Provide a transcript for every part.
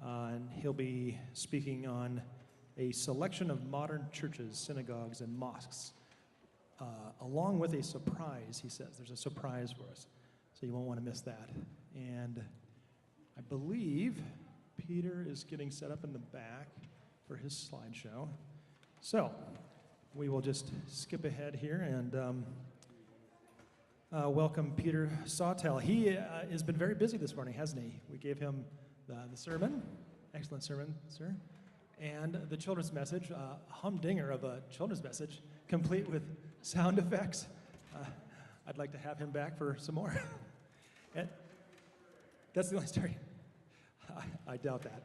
and he'll be speaking on a selection of modern churches, synagogues, and mosques, along with a surprise, he says. There's a surprise for us, so you won't want to miss that. And I believe Peter is getting set up in the back for his slideshow. So we will just skip ahead here and welcome Peter Sawtell. He has been very busy this morning, hasn't he? We gave him the sermon. Excellent sermon, sir. And the children's message, humdinger of a children's message, complete with sound effects. I'd like to have him back for some more. And that's the only story. I doubt that.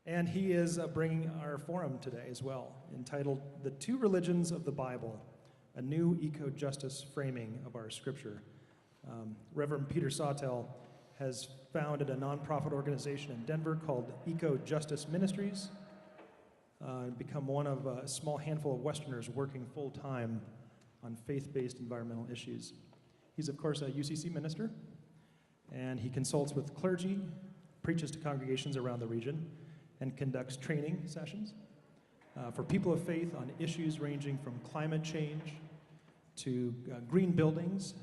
And he is bringing our forum today as well, entitled The Two Religions of the Bible, a New Eco-Justice Framing of Our Scripture. Reverend Peter Sawtell has founded a nonprofit organization in Denver called Eco-Justice Ministries, become one of a small handful of Westerners working full-time on faith-based environmental issues. He's, of course, a UCC minister, and he consults with clergy, preaches to congregations around the region, and conducts training sessions for people of faith on issues ranging from climate change to green buildings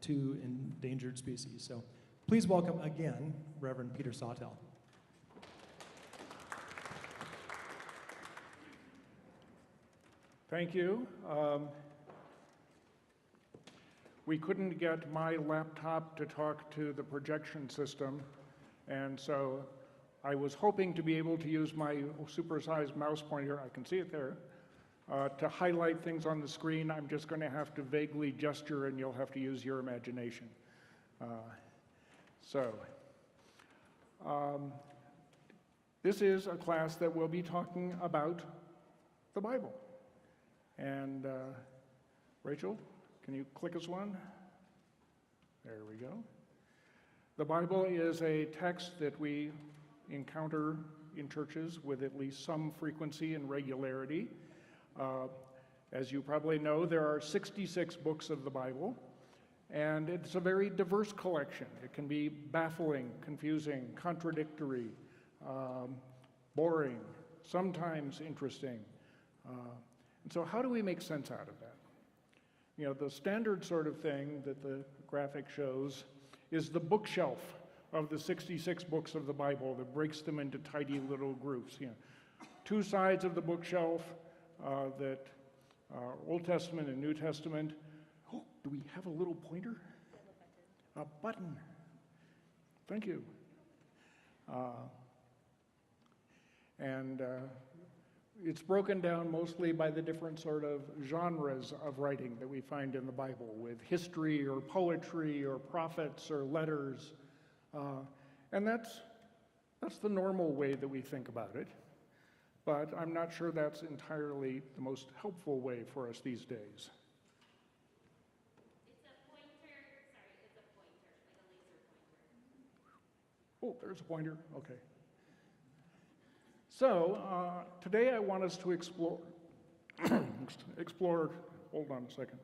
to endangered species. So please welcome again Reverend Peter Sawtell. Thank you. We couldn't get my laptop to talk to the projection system, and so I was hoping to be able to use my supersized mouse pointer, I can see it there, to highlight things on the screen. I'm just going to have to vaguely gesture, and you'll have to use your imagination. This is a class that will be talking about the Bible. And Rachel, can you click us one? There we go. The Bible is a text that we encounter in churches with at least some frequency and regularity. As you probably know, there are 66 books of the Bible, and it's a very diverse collection. It can be baffling, confusing, contradictory, boring, sometimes interesting. And so how do we make sense out of that? You know, the standard sort of thing that the graphic shows is the bookshelf of the 66 books of the Bible that breaks them into tidy little groups. You know, two sides of the bookshelf that are Old Testament and New Testament. Oh, do we have a little pointer? A button. Thank you. It's broken down mostly by the different sort of genres of writing that we find in the Bible, with history or poetry or prophets or letters. And that's the normal way that we think about it. But I'm not sure that's entirely the most helpful way for us these days. It's a pointer, like a laser pointer. Oh, there's a pointer, okay. So today I want us to explore, hold on a second.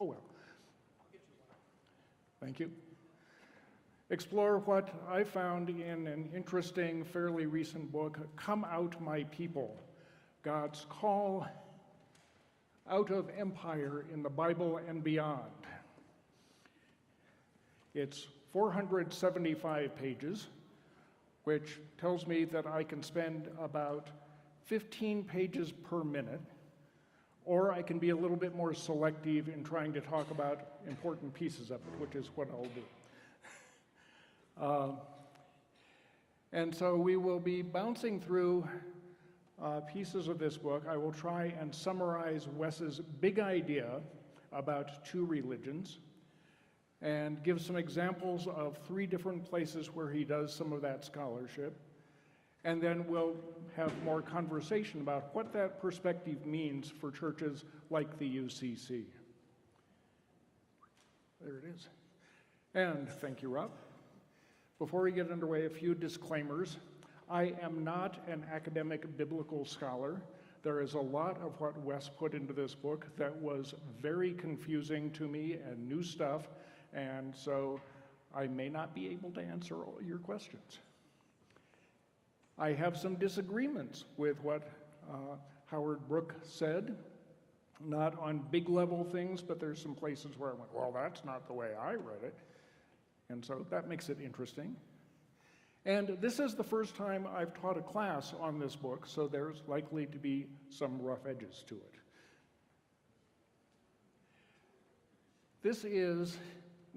Oh well, thank you. Explore what I found in an interesting, fairly recent book, Come Out My People, God's Call Out of Empire in the Bible and Beyond. It's 475 pages, which tells me that I can spend about 15 pages per minute, or I can be a little bit more selective in trying to talk about important pieces of it, which is what I'll do. And so we will be bouncing through pieces of this book. I will try and summarize Wes's big idea about two religions and give some examples of 3 different places where he does some of that scholarship. And then we'll have more conversation about what that perspective means for churches like the UCC. There it is. And thank you, Rob. Before we get underway, a few disclaimers. I am not an academic biblical scholar. There is a lot of what Wes put into this book that was very confusing to me and new stuff, and so I may not be able to answer all your questions. I have some disagreements with what Howard Brooke said, not on big level things, but there's some places where I went, well, that's not the way I read it. And so that makes it interesting. And this is the first time I've taught a class on this book, so there's likely to be some rough edges to it. This is,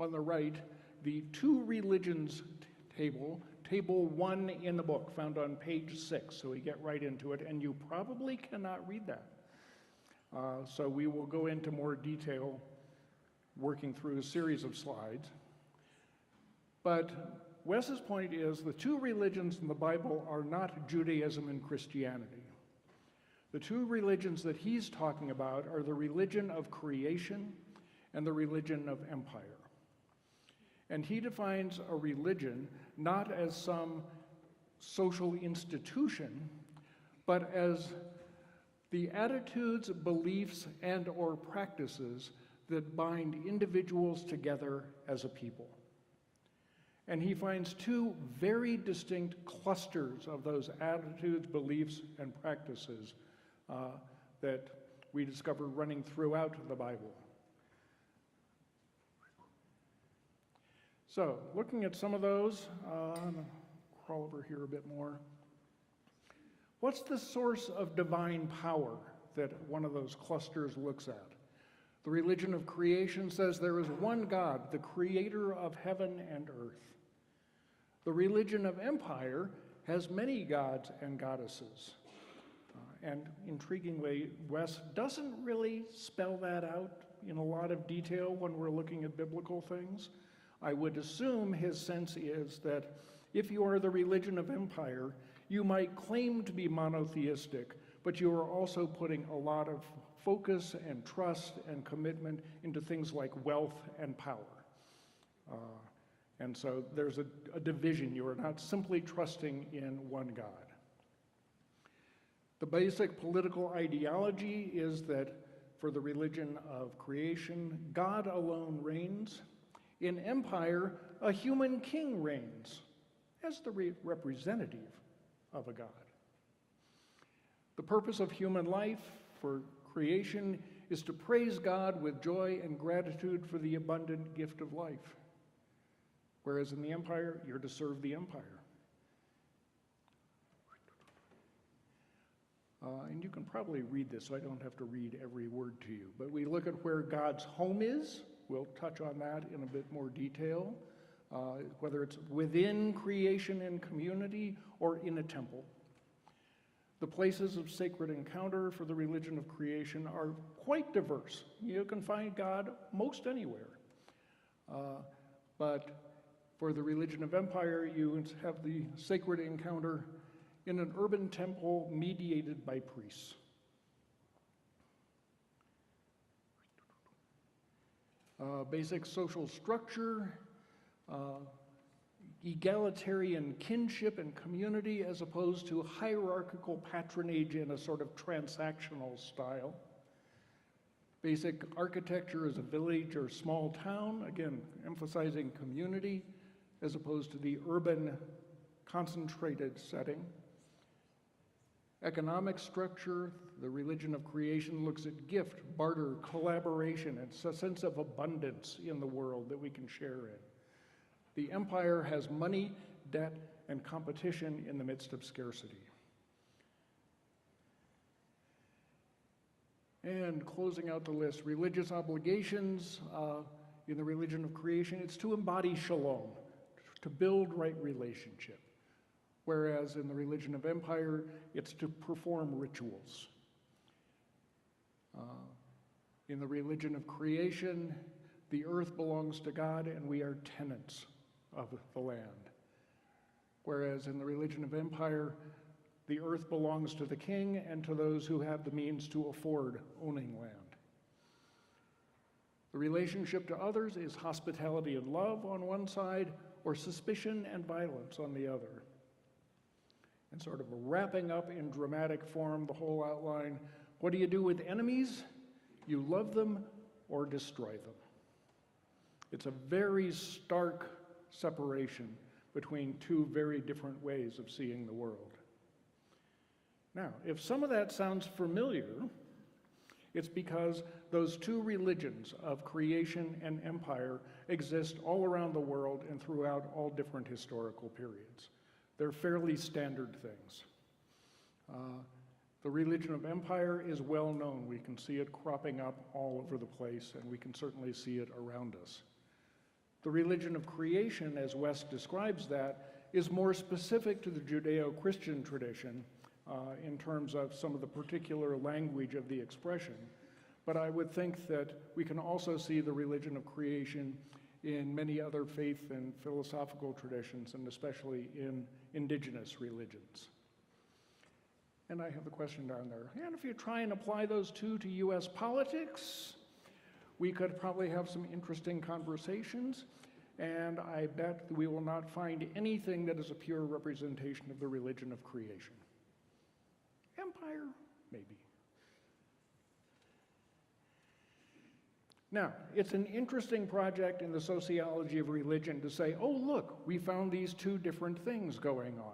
on the right, the two religions table, table 1 in the book, found on page 6. So we get right into it, and you probably cannot read that. So we will go into more detail working through a series of slides. But Wes's point is the two religions in the Bible are not Judaism and Christianity. The two religions that he's talking about are the religion of creation and the religion of empire. And he defines a religion not as some social institution, but as the attitudes, beliefs, and/or practices that bind individuals together as a people. And he finds two very distinct clusters of those attitudes, beliefs, and practices that we discover running throughout the Bible. So, looking at some of those, I'm going to crawl over here a bit more. What's the source of divine power that one of those clusters looks at? The religion of creation says there is one God, the creator of heaven and earth. The religion of empire has many gods and goddesses. And intriguingly, Wes doesn't really spell that out in a lot of detail when we're looking at biblical things. I would assume his sense is that if you are the religion of empire, you might claim to be monotheistic, but you are also putting a lot of focus and trust and commitment into things like wealth and power. And so there's a division. You are not simply trusting in one God. The basic political ideology is that for the religion of creation, God alone reigns. In empire, a human king reigns as the representative of a God. The purpose of human life for creation is to praise God with joy and gratitude for the abundant gift of life. Whereas in the empire, you're to serve the empire. And you can probably read this, so I don't have to read every word to you. But we look at where God's home is. We'll touch on that in a bit more detail, whether it's within creation and community or in a temple. The places of sacred encounter for the religion of creation are quite diverse. You can find God most anywhere. But for the religion of empire, you have the sacred encounter in an urban temple mediated by priests. Basic social structure, egalitarian kinship and community as opposed to hierarchical patronage in a sort of transactional style. Basic architecture as a village or small town, again, emphasizing community as opposed to the urban concentrated setting. Economic structure, the religion of creation looks at gift, barter, collaboration. It's a sense of abundance in the world that we can share in. The empire has money, debt, and competition in the midst of scarcity. And closing out the list, religious obligations in the religion of creation, it's to embody shalom, to build right relationship. Whereas in the religion of empire, it's to perform rituals. In the religion of creation, the earth belongs to God and we are tenants of the land. Whereas in the religion of empire, the earth belongs to the king and to those who have the means to afford owning land. The relationship to others is hospitality and love on one side, or suspicion and violence on the other. And sort of wrapping up in dramatic form the whole outline, what do you do with enemies? You love them or destroy them. It's a very stark separation between two very different ways of seeing the world. Now, if some of that sounds familiar, it's because those two religions of creation and empire exist all around the world and throughout all different historical periods. They're fairly standard things. The religion of empire is well known. We can see it cropping up all over the place, and we can certainly see it around us. The religion of creation, as West describes that, is more specific to the Judeo-Christian tradition in terms of some of the particular language of the expression. But I would think that we can also see the religion of creation in many other faith and philosophical traditions, and especially in indigenous religions. And I have a question down there. And if you try and apply those two to US politics, we could probably have some interesting conversations, and I bet we will not find anything that is a pure representation of the religion of creation. Empire, maybe. Now, it's an interesting project in the sociology of religion to say, oh, look, we found these two different things going on.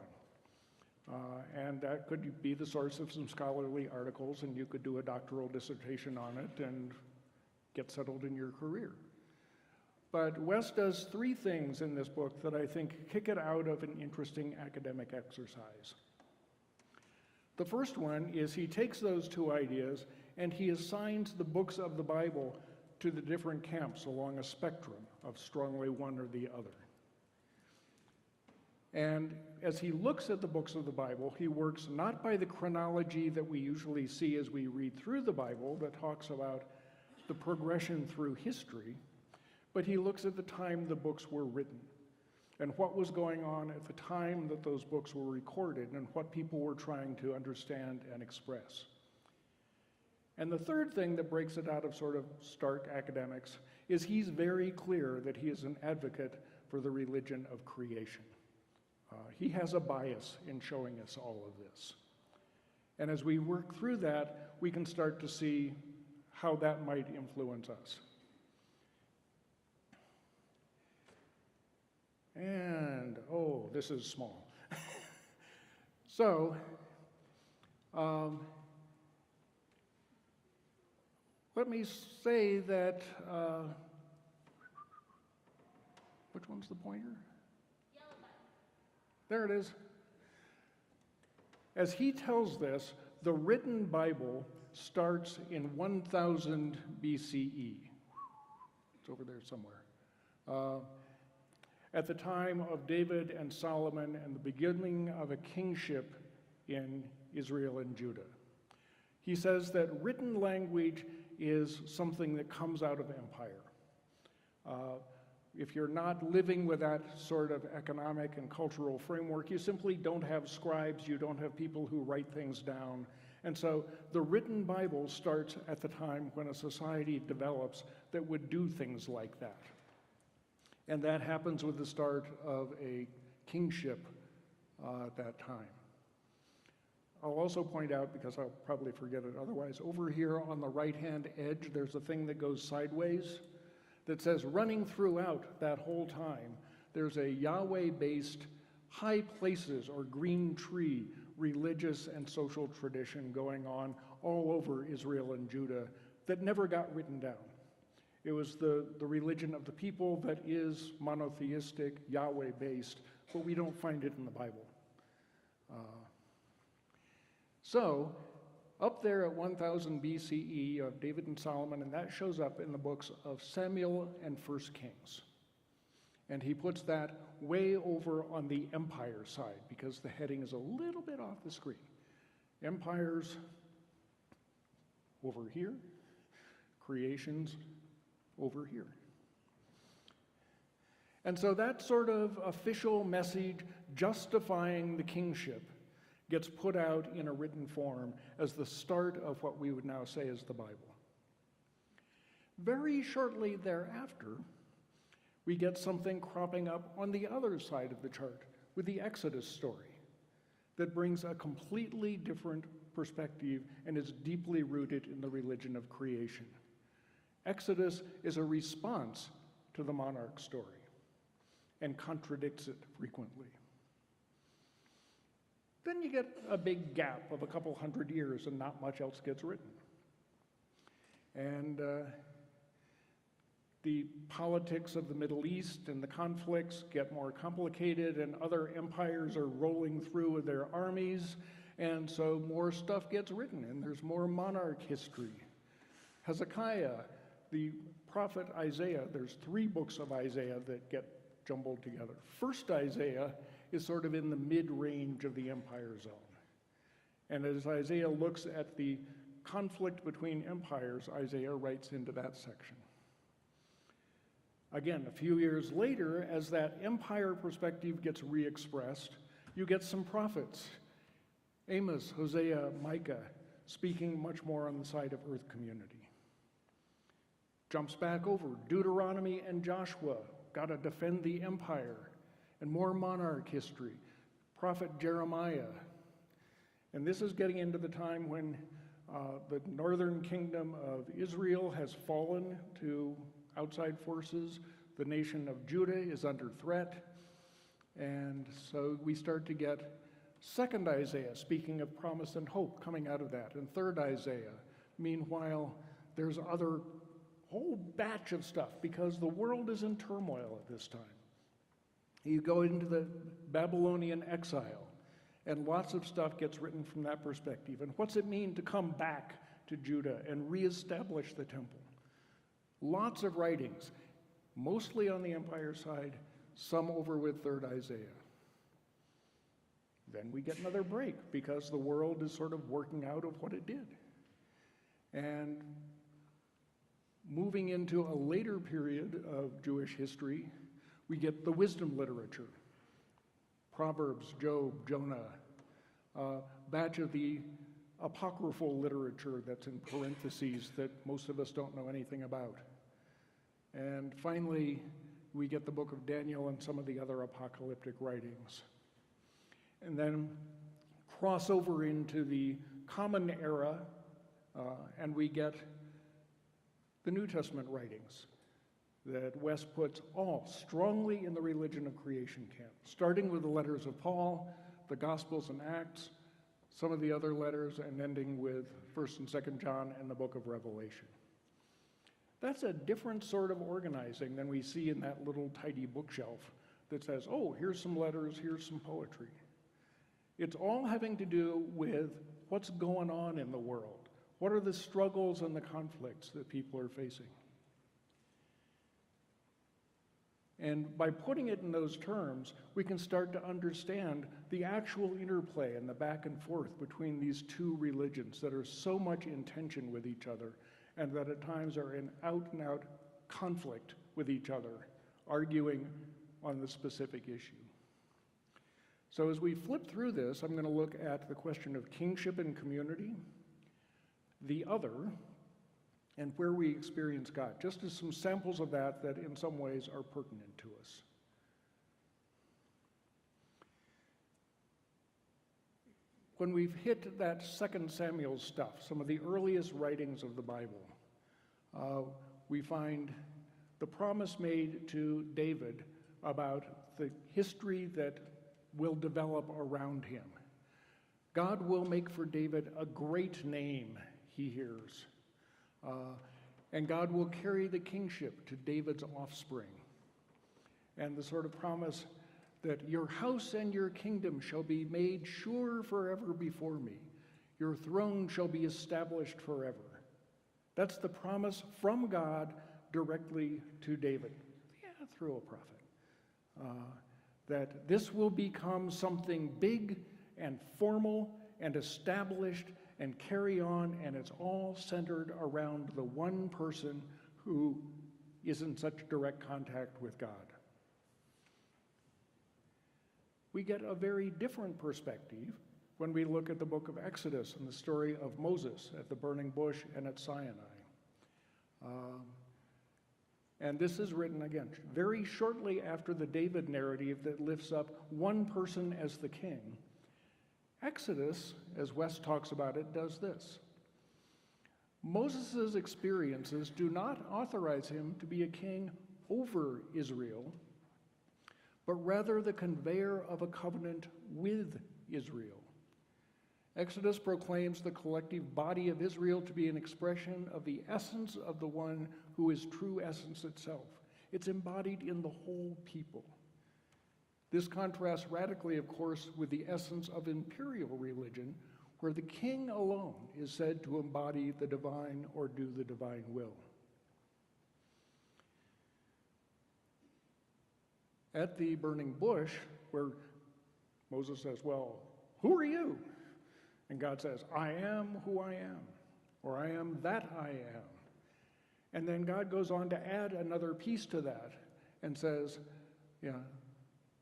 And that could be the source of some scholarly articles, and you could do a doctoral dissertation on it and get settled in your career. But West does three things in this book that I think kick it out of an interesting academic exercise. The first one is he takes those two ideas and he assigns the books of the Bible to the different camps along a spectrum of strongly one or the other. And as he looks at the books of the Bible, he works not by the chronology that we usually see as we read through the Bible that talks about the progression through history, but he looks at the time the books were written and what was going on at the time that those books were recorded and what people were trying to understand and express. And the third thing that breaks it out of sort of stark academics is he's very clear that he is an advocate for the religion of creation. He has a bias in showing us all of this. And as we work through that, we can start to see how that might influence us. And, oh, this is small. So, let me say that, which one's the pointer? Yellow button. There it is. As he tells this, the written Bible starts in 1000 BCE. It's over there somewhere. At the time of David and Solomon and the beginning of a kingship in Israel and Judah. He says that written language is something that comes out of empire. If you're not living with that sort of economic and cultural framework, you simply don't have scribes, you don't have people who write things down. And so the written Bible starts at the time when a society develops that would do things like that. And that happens with the start of a kingship at that time. I'll also point out, because I'll probably forget it otherwise, over here on the right-hand edge, there's a thing that goes sideways that says running throughout that whole time, there's a Yahweh-based high places or green tree religious and social tradition going on all over Israel and Judah that never got written down. It was the religion of the people that is monotheistic, Yahweh-based, but we don't find it in the Bible. So, up there at 1000 BCE of David and Solomon, and that shows up in the books of Samuel and 1 Kings. And he puts that way over on the empire side because the heading is a little bit off the screen. Empires over here, creations over here. And so that sort of official message justifying the kingship gets put out in a written form as the start of what we would now say is the Bible. Very shortly thereafter, we get something cropping up on the other side of the chart with the Exodus story that brings a completely different perspective and is deeply rooted in the religion of creation. Exodus is a response to the monarch story. and contradicts it frequently. Then you get a big gap of a couple hundred years and not much else gets written. And the politics of the Middle East and the conflicts get more complicated, and other empires are rolling through with their armies, and so more stuff gets written, and there's more monarch history. Hezekiah, the prophet Isaiah, there's 3 books of Isaiah that get jumbled together. First Isaiah is sort of in the mid-range of the empire zone. And as Isaiah looks at the conflict between empires, Isaiah writes into that section. Again, a few years later, as that empire perspective gets re-expressed, you get some prophets. Amos, Hosea, Micah, speaking much more on the side of earth community. Jumps back over, Deuteronomy and Joshua, got to defend the empire, and more monarch history. Prophet Jeremiah. And this is getting into the time when the northern kingdom of Israel has fallen to outside forces. The nation of Judah is under threat. And so we start to get second Isaiah, speaking of promise and hope, coming out of that, and third Isaiah. Meanwhile, there's other whole batch of stuff because the world is in turmoil at this time. You go into the Babylonian exile, and lots of stuff gets written from that perspective. And what's it mean to come back to Judah and reestablish the temple? Lots of writings, mostly on the empire side, some over with third Isaiah. Then we get another break because the world is sort of working out of what it did. And moving into a later period of Jewish history, we get the wisdom literature. Proverbs, Job, Jonah, batch of the apocryphal literature that's in parentheses that most of us don't know anything about. And finally, we get the book of Daniel and some of the other apocalyptic writings. And then cross over into the Common Era, and we get the New Testament writings that Wes puts all strongly in the religion of creation camp, starting with the letters of Paul, the Gospels and Acts, some of the other letters, and ending with 1st and 2nd John and the book of Revelation. That's a different sort of organizing than we see in that little tidy bookshelf that says, oh, here's some letters, here's some poetry. It's all having to do with what's going on in the world. What are the struggles and the conflicts that people are facing? And by putting it in those terms, we can start to understand the actual interplay and the back and forth between these two religions that are so much in tension with each other and that at times are in out-and-out conflict with each other, arguing on the specific issue. So as we flip through this, I'm going to look at the question of kingship and community, the other, and where we experience God, just as some samples of that in some ways are pertinent to us. When we've hit that 2 Samuel stuff, some of the earliest writings of the Bible, we find the promise made to David about the history that will develop around him. God will make for David a great name, he hears. And God will carry the kingship to David's offspring. And the sort of promise that your house and your kingdom shall be made sure forever before me. Your throne shall be established forever. That's the promise from God directly to David, through a prophet. That this will become something big and formal and established and carry on, and it's all centered around the one person who is in such direct contact with God. We get a very different perspective when we look at the book of Exodus and the story of Moses at the burning bush and at Sinai. And this is written, again, very shortly after the David narrative that lifts up one person as the king. Exodus, as Wes talks about it, does this. Moses' experiences do not authorize him to be a king over Israel, but rather the conveyor of a covenant with Israel. Exodus proclaims the collective body of Israel to be an expression of the essence of the one who is true essence itself. It's embodied in the whole people. This contrasts radically, of course, with the essence of imperial religion, where the king alone is said to embody the divine or do the divine will. At the burning bush, where Moses says, well, who are you? And God says, I am who I am, or I am that I am. And then God goes on to add another piece to that and says,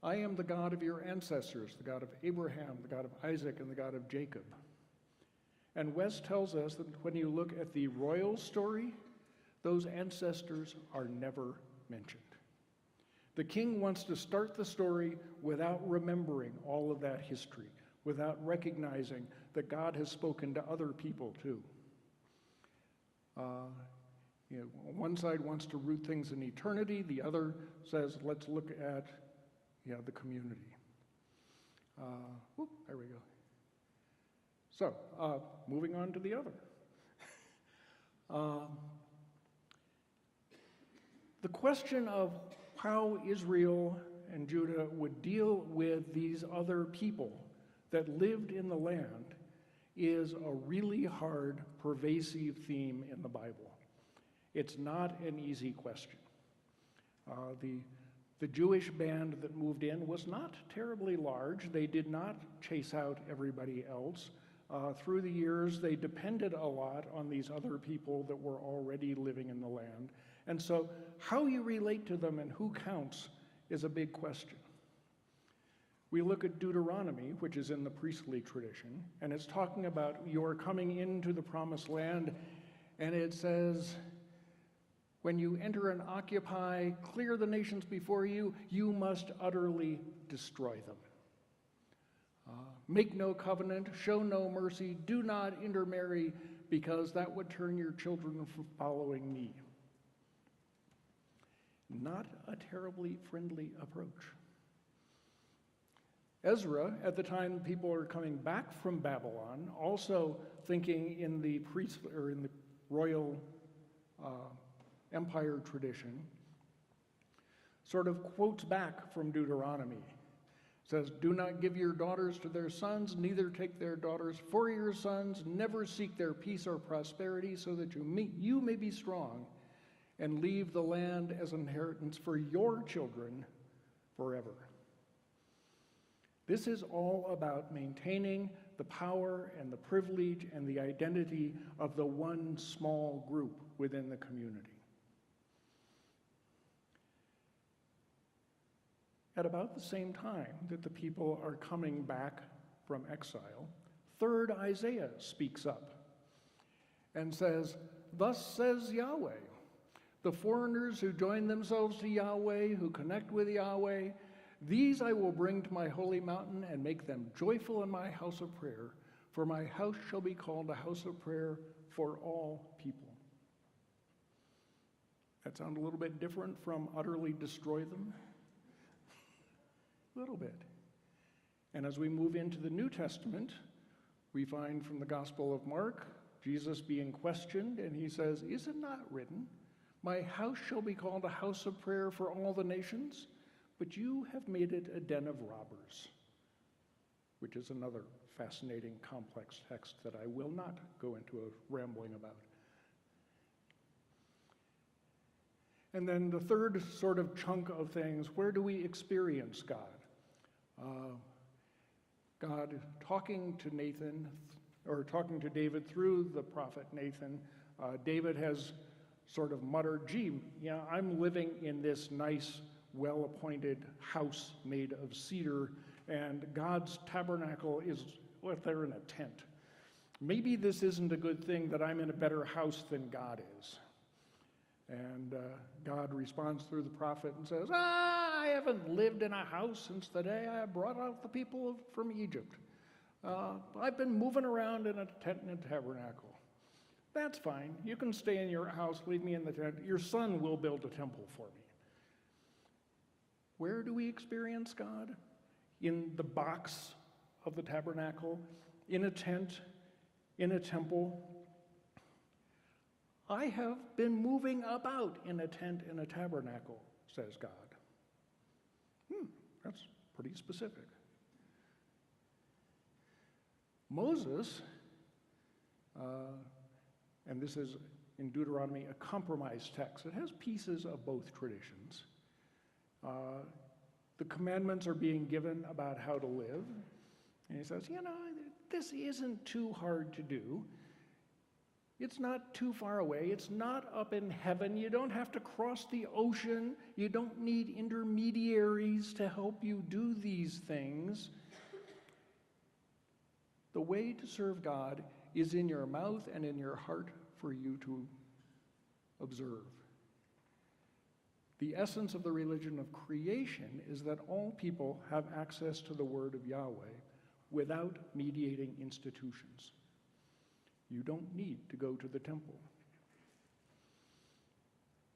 I am the God of your ancestors, the God of Abraham, the God of Isaac, and the God of Jacob. And West tells us that when you look at the royal story, those ancestors are never mentioned. The king wants to start the story without remembering all of that history, without recognizing that God has spoken to other people too. One side wants to root things in eternity, the other says, let's look at the community. There we go. So, moving on to the other. The question of how Israel and Judah would deal with these other people that lived in the land is a really hard, pervasive theme in the Bible. It's not an easy question. The Jewish band that moved in was not terribly large. They did not chase out everybody else. Through the years, they depended a lot on these other people that were already living in the land. And so how you relate to them and who counts is a big question. We look at Deuteronomy, which is in the priestly tradition, and it's talking about your coming into the promised land, and it says, when you enter and occupy, clear the nations before you, you must utterly destroy them. Make no covenant, show no mercy, do not intermarry, because that would turn your children from following me. Not a terribly friendly approach. Ezra, at the time people are coming back from Babylon, also thinking in the royal empire tradition, sort of quotes back from Deuteronomy. It says, do not give your daughters to their sons, neither take their daughters for your sons, never seek their peace or prosperity, so that you may be strong and leave the land as inheritance for your children forever. This is all about maintaining the power and the privilege and the identity of the one small group within the community. At about the same time that the people are coming back from exile, third Isaiah speaks up and says, thus says Yahweh, the foreigners who join themselves to Yahweh, who connect with Yahweh, these I will bring to my holy mountain and make them joyful in my house of prayer, for my house shall be called a house of prayer for all people. That sound a little bit different from utterly destroy them? A little bit. And as we move into the New Testament, we find from the Gospel of Mark, Jesus being questioned, and he says, is it not written, my house shall be called a house of prayer for all the nations? But you have made it a den of robbers, which is another fascinating, complex text that I will not go into a rambling about. And then the third sort of chunk of things, where do we experience God? God talking to Nathan, or talking to David through the prophet Nathan. David has sort of muttered, gee, yeah, I'm living in this nice, well-appointed house made of cedar, and God's tabernacle is there in a tent. Maybe this isn't a good thing that I'm in a better house than God is. And God responds through the prophet and says, I haven't lived in a house since the day I brought out the people from Egypt. I've been moving around in a tent and a tabernacle. That's fine. You can stay in your house, leave me in the tent. Your son will build a temple for me. Where do we experience God? In the box of the tabernacle, in a tent, in a temple. I have been moving about in a tent in a tabernacle, says God. That's pretty specific. Moses, and this is in Deuteronomy a compromise text. It has pieces of both traditions. The commandments are being given about how to live. And he says, this isn't too hard to do. It's not too far away. It's not up in heaven. You don't have to cross the ocean. You don't need intermediaries to help you do these things. The way to serve God is in your mouth and in your heart for you to observe. The essence of the religion of creation is that all people have access to the word of Yahweh without mediating institutions. You don't need to go to the temple.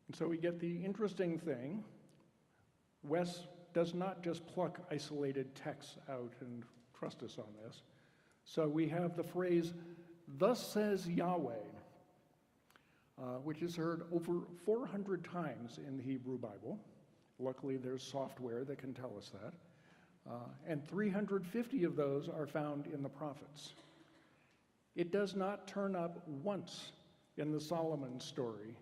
And so we get the interesting thing. Wes does not just pluck isolated texts out and trust us on this. So we have the phrase, "Thus says Yahweh," which is heard over 400 times in the Hebrew Bible. Luckily, there's software that can tell us that. And 350 of those are found in the prophets. It does not turn up once in the Solomon story,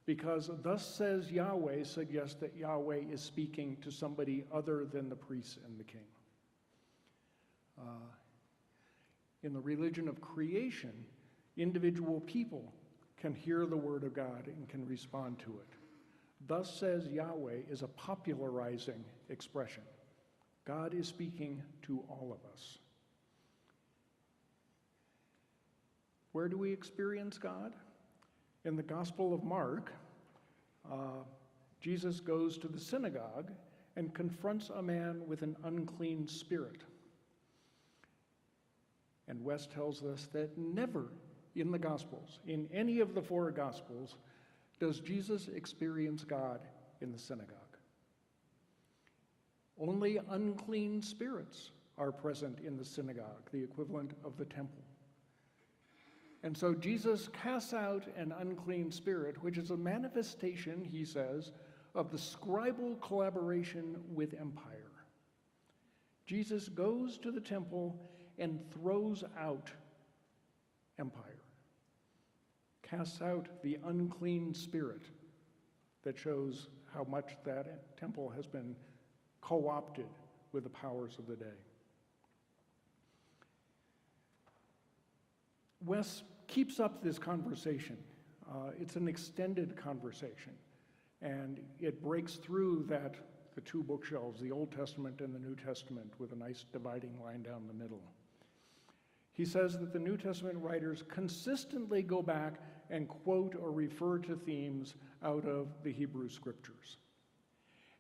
because "thus says Yahweh" suggests that Yahweh is speaking to somebody other than the priests and the king. In the religion of creation, individual people can hear the word of God and can respond to it. "Thus says Yahweh" is a popularizing expression. God is speaking to all of us. Where do we experience God? In the Gospel of Mark, Jesus goes to the synagogue and confronts a man with an unclean spirit. And West tells us that never in the Gospels, in any of the four Gospels, does Jesus experience God in the synagogue. Only unclean spirits are present in the synagogue, the equivalent of the temple. And so Jesus casts out an unclean spirit, which is a manifestation, he says, of the scribal collaboration with empire. Jesus goes to the temple and throws out empire, casts out the unclean spirit that shows how much that temple has been co-opted with the powers of the day. Wes keeps up this conversation. It's an extended conversation, and it breaks through the two bookshelves, the Old Testament and the New Testament, with a nice dividing line down the middle. He says that the New Testament writers consistently go back and quote or refer to themes out of the Hebrew Scriptures.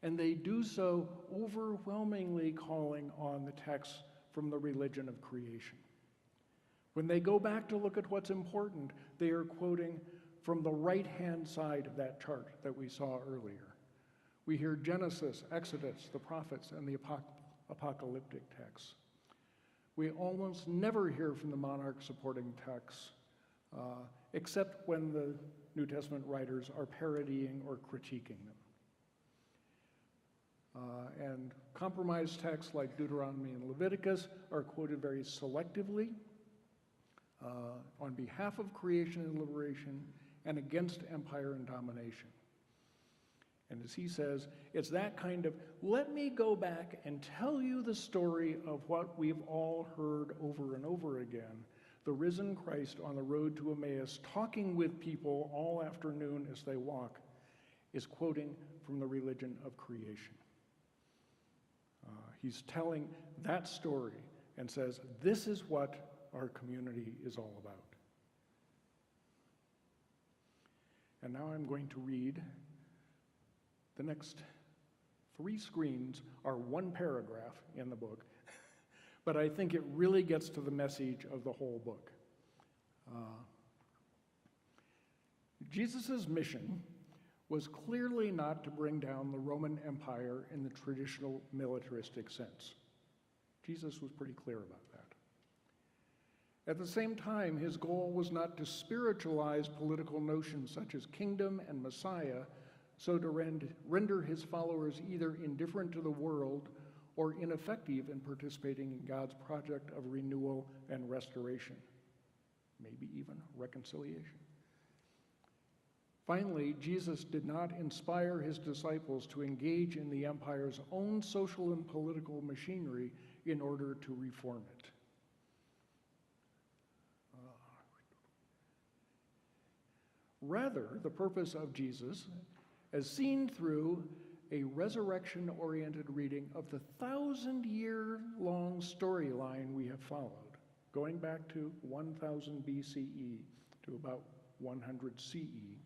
And they do so overwhelmingly calling on the texts from the religion of creation. When they go back to look at what's important, they are quoting from the right-hand side of that chart that we saw earlier. We hear Genesis, Exodus, the prophets, and the apocalyptic texts. We almost never hear from the monarch-supporting texts, except when the New Testament writers are parodying or critiquing them. And compromise texts like Deuteronomy and Leviticus are quoted very selectively on behalf of creation and liberation and against empire and domination. And as he says, it's that kind of, let me go back and tell you the story of what we've all heard over and over again. The risen Christ on the road to Emmaus, talking with people all afternoon as they walk, is quoting from the religion of creation. He's telling that story and says, this is what our community is all about. And now I'm going to read. The next 3 screens are 1 paragraph in the book, but I think it really gets to the message of the whole book. Jesus' mission was clearly not to bring down the Roman Empire in the traditional militaristic sense. Jesus was pretty clear about that. At the same time, his goal was not to spiritualize political notions such as kingdom and Messiah, so to render his followers either indifferent to the world or ineffective in participating in God's project of renewal and restoration, maybe even reconciliation. Finally, Jesus did not inspire his disciples to engage in the empire's own social and political machinery in order to reform it. Rather, the purpose of Jesus, as seen through a resurrection-oriented reading of the 1,000-year-long storyline we have followed, going back to 1000 BCE to about 100 CE,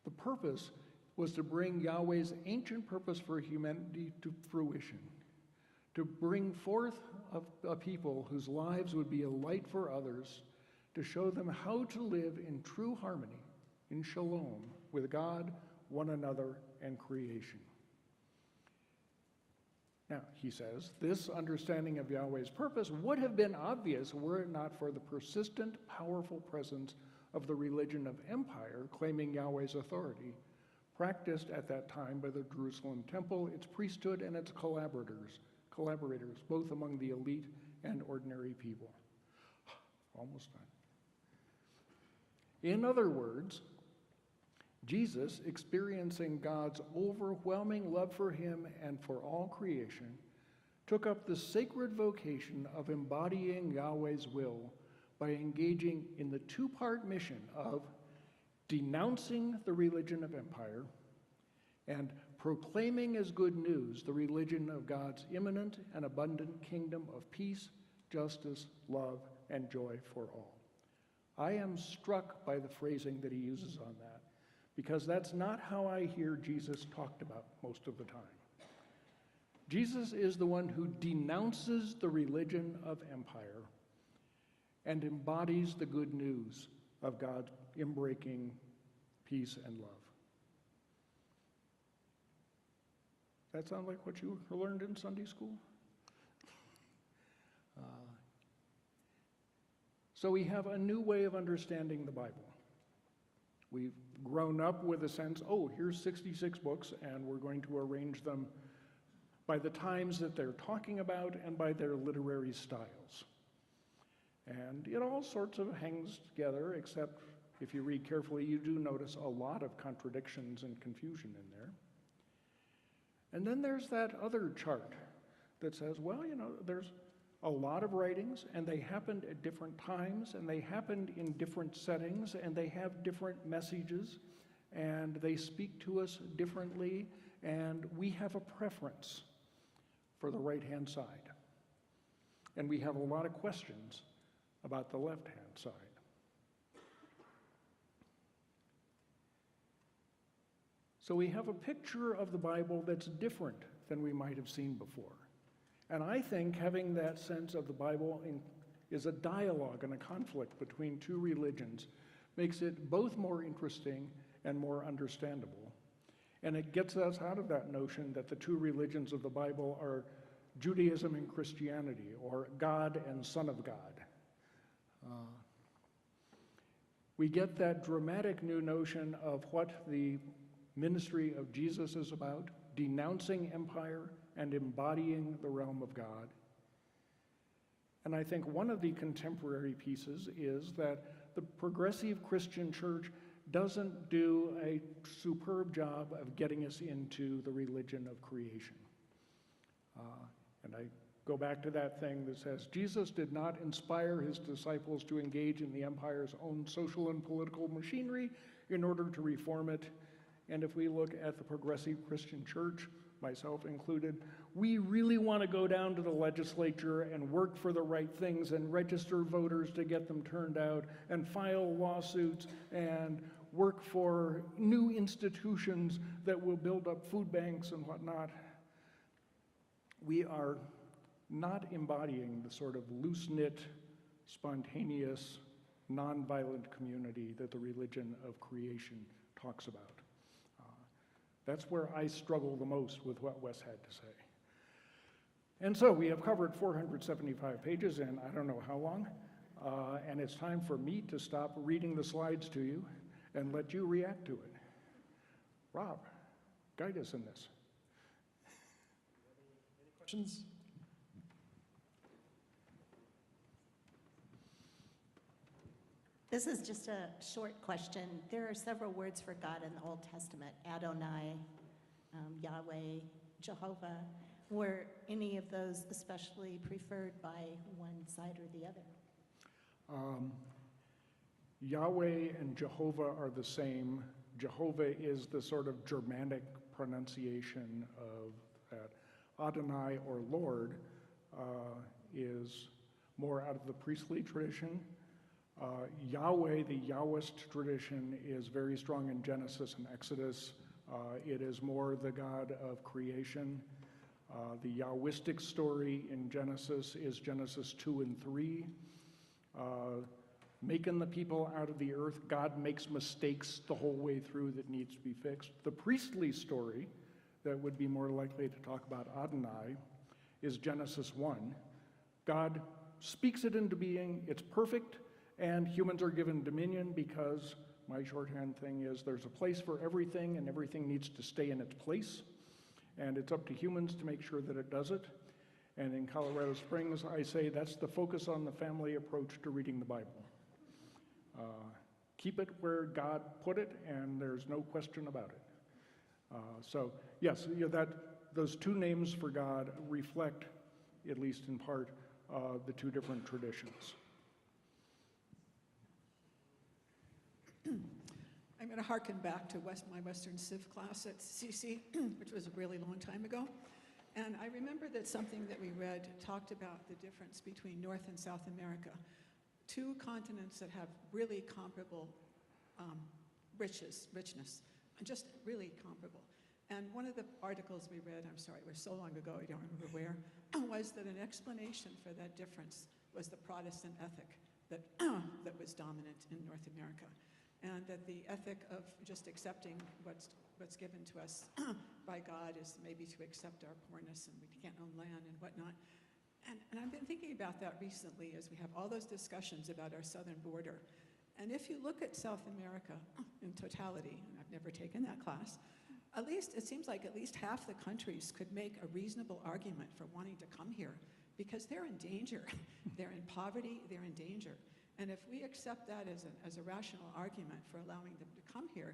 the purpose was to bring Yahweh's ancient purpose for humanity to fruition, to bring forth a people whose lives would be a light for others, to show them how to live in true harmony, in shalom, with God, one another, and creation. Now, he says, this understanding of Yahweh's purpose would have been obvious were it not for the persistent, powerful presence of the religion of empire claiming Yahweh's authority, practiced at that time by the Jerusalem temple, its priesthood, and its collaborators, both among the elite and ordinary people. Almost done. In other words, Jesus, experiencing God's overwhelming love for him and for all creation, took up the sacred vocation of embodying Yahweh's will by engaging in the two-part mission of denouncing the religion of empire and proclaiming as good news the religion of God's imminent and abundant kingdom of peace, justice, love, and joy for all. I am struck by the phrasing that he uses on that, because that's not how I hear Jesus talked about most of the time. Jesus is the one who denounces the religion of empire and embodies the good news of God's inbreaking peace and love. That sound like what you learned in Sunday school? So we have a new way of understanding the Bible. We've grown up with a sense, oh, here's 66 books, and we're going to arrange them by the times that they're talking about and by their literary styles. And it all sorts of hangs together, except if you read carefully, you do notice a lot of contradictions and confusion in there. And then there's that other chart that says, well, you know, there's a lot of writings, and they happened at different times, and they happened in different settings, and they have different messages, and they speak to us differently, and we have a preference for the right-hand side. And we have a lot of questions about the left-hand side. So we have a picture of the Bible that's different than we might have seen before. And I think having that sense of the Bible is a dialogue and a conflict between two religions makes it both more interesting and more understandable. And it gets us out of that notion that the two religions of the Bible are Judaism and Christianity, or God and Son of God. We get that dramatic new notion of what the ministry of Jesus is about, denouncing empire and embodying the realm of God. And I think one of the contemporary pieces is that the progressive Christian church doesn't do a superb job of getting us into the religion of creation. And I go back to that thing that says, Jesus did not inspire his disciples to engage in the empire's own social and political machinery in order to reform it. And if we look at the progressive Christian church, myself included, we really want to go down to the legislature and work for the right things and register voters to get them turned out and file lawsuits and work for new institutions that will build up food banks and whatnot. We are not embodying the sort of loose-knit, spontaneous, nonviolent community that the religion of creation talks about. That's where I struggle the most with what Wes had to say. And so we have covered 475 pages in I don't know how long, and it's time for me to stop reading the slides to you and let you react to it. Rob, guide us in this. Any questions? This is just a short question. There are several words for God in the Old Testament: Adonai, Yahweh, Jehovah. Were any of those especially preferred by one side or the other? Yahweh and Jehovah are the same. Jehovah is the sort of Germanic pronunciation of that. Adonai, or Lord, is more out of the priestly tradition. Yahweh, the Yahwist tradition, is very strong in Genesis and Exodus. It is more the God of creation. The Yahwistic story in Genesis is Genesis 2 and 3. Making the people out of the earth, God makes mistakes the whole way through that needs to be fixed. The priestly story that would be more likely to talk about Adonai is Genesis 1. God speaks it into being, it's perfect, and humans are given dominion because my shorthand thing is there's a place for everything and everything needs to stay in its place. And it's up to humans to make sure that it does it. And in Colorado Springs, I say that's the focus on the family approach to reading the Bible. Keep it where God put it, and there's no question about it. So yes, those two names for God reflect, at least in part, the two different traditions. I'm going to harken back to my Western Civ class at CC, which was a really long time ago. And I remember that something that we read talked about the difference between North and South America, two continents that have really comparable richness, and just really comparable. And one of the articles we read, I'm sorry, it was so long ago, I don't remember where, was that an explanation for that difference was the Protestant ethic that was dominant in North America. And that the ethic of just accepting what's given to us by God is maybe to accept our poorness and we can't own land and whatnot. And I've been thinking about that recently as we have all those discussions about our southern border. And if you look at South America in totality, and I've never taken that class, at least it seems like at least half the countries could make a reasonable argument for wanting to come here because they're in danger. They're in poverty, they're in danger. And if we accept that as a rational argument for allowing them to come here,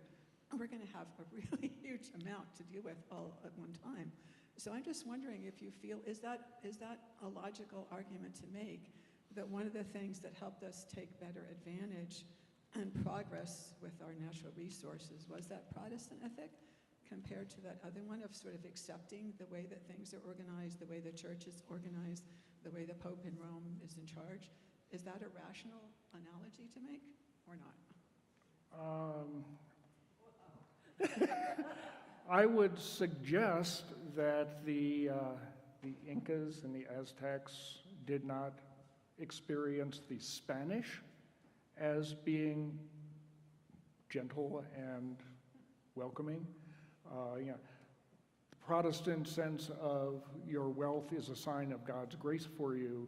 we're going to have a really huge amount to deal with all at one time. So I'm just wondering if you feel, is that a logical argument to make, that one of the things that helped us take better advantage and progress with our natural resources was that Protestant ethic compared to that other one of sort of accepting the way that things are organized, the way the church is organized, the way the Pope in Rome is in charge? Is that a rational analogy to make or not? I would suggest that the Incas and the Aztecs did not experience the Spanish as being gentle and welcoming. The Protestant sense of your wealth is a sign of God's grace for you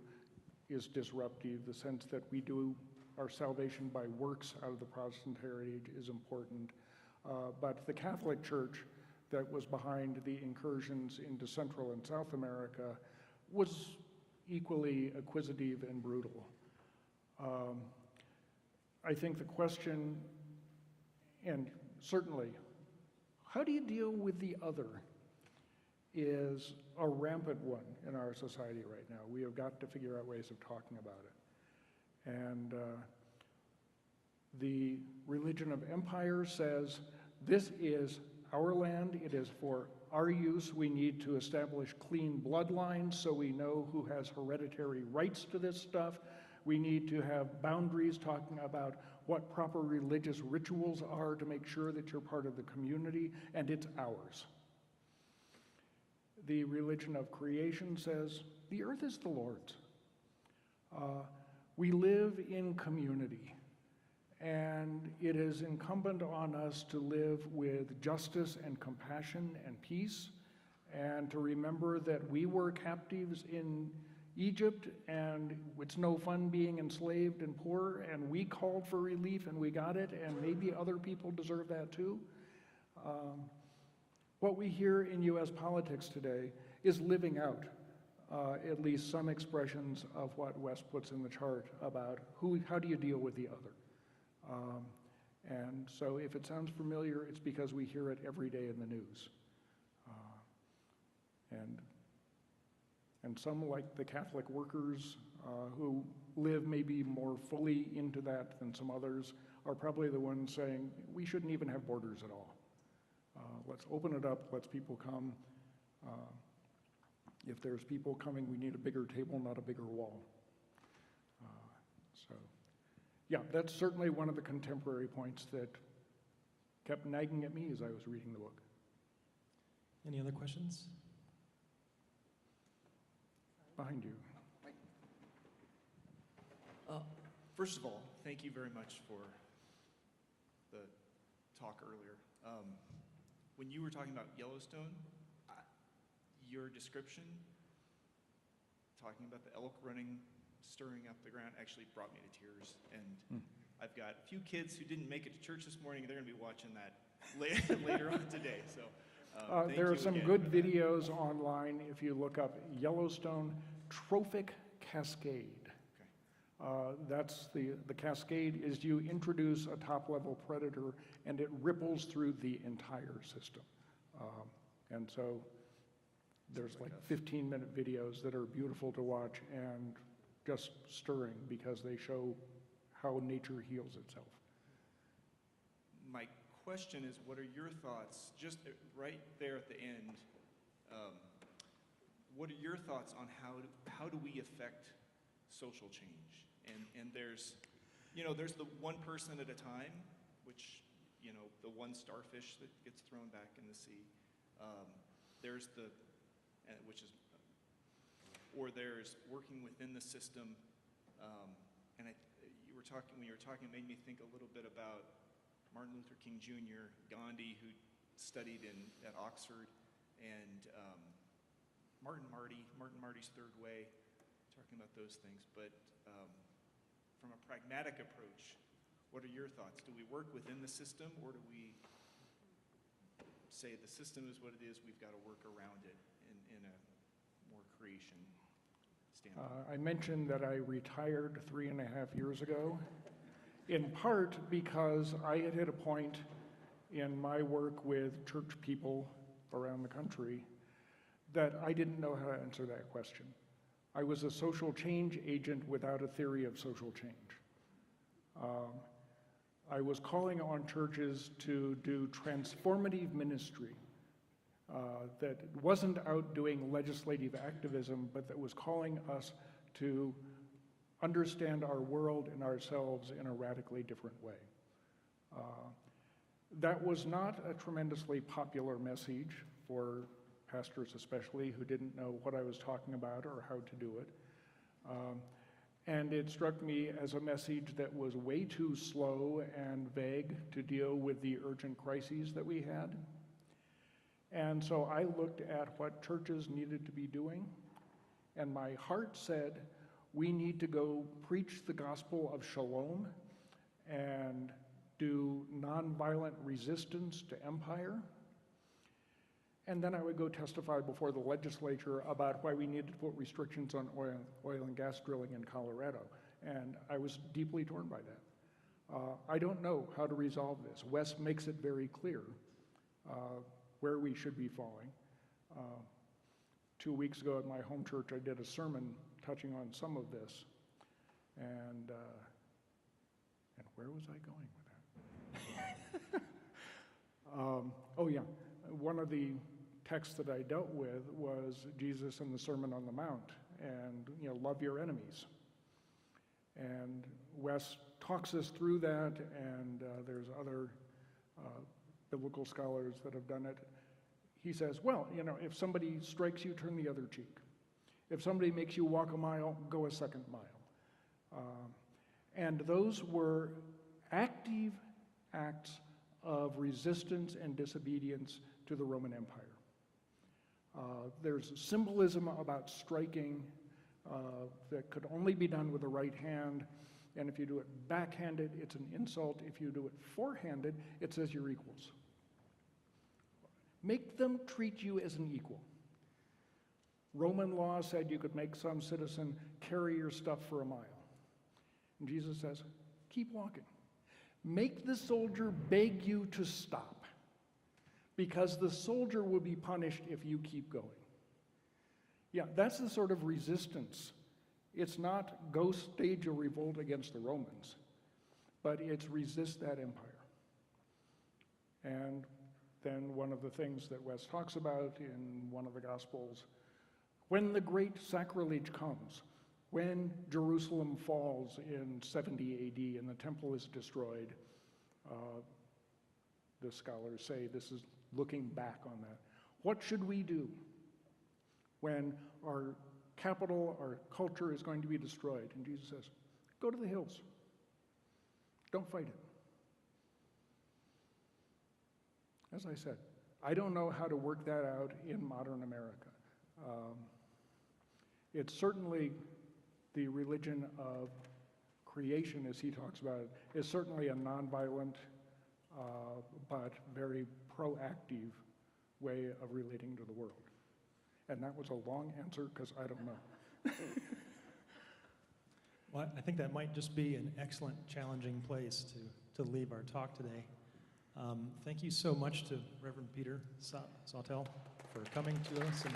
is disruptive. The sense that we do our salvation by works out of the Protestant heritage is important. But the Catholic Church that was behind the incursions into Central and South America was equally acquisitive and brutal. I think the question, and certainly, how do you deal with the other, is a rampant one in our society right now. We have got to figure out ways of talking about it. And the religion of empire says, this is our land, it is for our use, we need to establish clean bloodlines so we know who has hereditary rights to this stuff. We need to have boundaries talking about what proper religious rituals are to make sure that you're part of the community, and it's ours. The religion of creation says, the earth is the Lord's. We live in community, And it is incumbent on us to live with justice and compassion and peace, and to remember that we were captives in Egypt, and it's no fun being enslaved and poor, and we called for relief and we got it, and maybe other people deserve that too. What we hear in U.S. politics today is living out at least some expressions of what Wes puts in the chart about how do you deal with the other. And so if it sounds familiar, it's because we hear it every day in the news. And some, like the Catholic workers who live maybe more fully into that than some others, are probably the ones saying, we shouldn't even have borders at all. Let's open it up, let's people come. If there's people coming, we need a bigger table, not a bigger wall. So, yeah, that's certainly one of the contemporary points that kept nagging at me as I was reading the book. Any other questions? Behind you. First of all, thank you very much for the talk earlier. When you were talking about Yellowstone, your description, talking about the elk running, stirring up the ground, actually brought me to tears. And I've got a few kids who didn't make it to church this morning. They're going to be watching that later on today. So there are some good videos online if you look up Yellowstone Trophic Cascade. That's the cascade is you introduce a top-level predator and it ripples through the entire system. And so there's like 15-minute videos that are beautiful to watch and just stirring because they show how nature heals itself. My question is, what are your thoughts, just right there at the end, what are your thoughts on how do we affect social change? And there's the one person at a time, which, the one starfish that gets thrown back in the sea. There's there's working within the system. And when you were talking, it made me think a little bit about Martin Luther King Jr., Gandhi, who studied at Oxford, and Martin Marty's Third Way, talking about those things. But from a pragmatic approach, what are your thoughts? Do we work within the system, or do we say the system is what it is, we've got to work around it in a more creation standpoint? I mentioned that I retired 3.5 years ago, in part because I had hit a point in my work with church people around the country that I didn't know how to answer that question. I was a social change agent without a theory of social change. I was calling on churches to do transformative ministry that wasn't out doing legislative activism, but that was calling us to understand our world and ourselves in a radically different way. That was not a tremendously popular message for pastors especially who didn't know what I was talking about or how to do it. And it struck me as a message that was way too slow and vague to deal with the urgent crises that we had. And so I looked at what churches needed to be doing, and my heart said, we need to go preach the gospel of shalom and do nonviolent resistance to empire. And then I would go testify before the legislature about why we needed to put restrictions on oil and gas drilling in Colorado. And I was deeply torn by that. I don't know how to resolve this. Wes makes it very clear where we should be falling. 2 weeks ago at my home church, I did a sermon touching on some of this. And where was I going with that? Oh yeah, one of the texts that I dealt with was Jesus in the Sermon on the Mount, and love your enemies. And Wes talks us through that, and there's other biblical scholars that have done it. He says, well, if somebody strikes you, turn the other cheek. If somebody makes you walk a mile, go a second mile. And those were active acts of resistance and disobedience to the Roman Empire. There's symbolism about striking that could only be done with the right hand, and if you do it backhanded, it's an insult. If you do it forehanded, it says you're equals. Make them treat you as an equal. Roman law said you could make some citizen carry your stuff for a mile. And Jesus says, keep walking. Make the soldier beg you to stop, because the soldier will be punished if you keep going. Yeah, that's the sort of resistance. It's not go stage a revolt against the Romans, but it's resist that empire. And then one of the things that Wes talks about in one of the Gospels, when the great sacrilege comes, when Jerusalem falls in 70 AD and the temple is destroyed, the scholars say this is looking back on that. What should we do when our capital, our culture is going to be destroyed? And Jesus says, go to the hills. Don't fight it. As I said, I don't know how to work that out in modern America. It's certainly the religion of creation, as he talks about it, is certainly a nonviolent but very proactive way of relating to the world. And that was a long answer because I don't know. Well, I think that might just be an excellent, challenging place to leave our talk today. Thank you so much to Reverend Peter Sawtell for coming to us and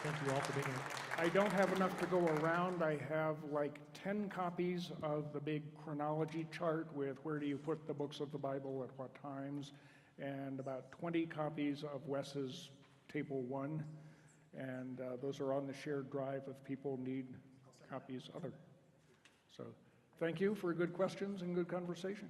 thank you all for being here. I don't have enough to go around. I have like 10 copies of the big chronology chart with where do you put the books of the Bible at what times, and about 20 copies of Wes's Table 1, and those are on the shared drive if people need copies. So thank you for good questions and good conversation.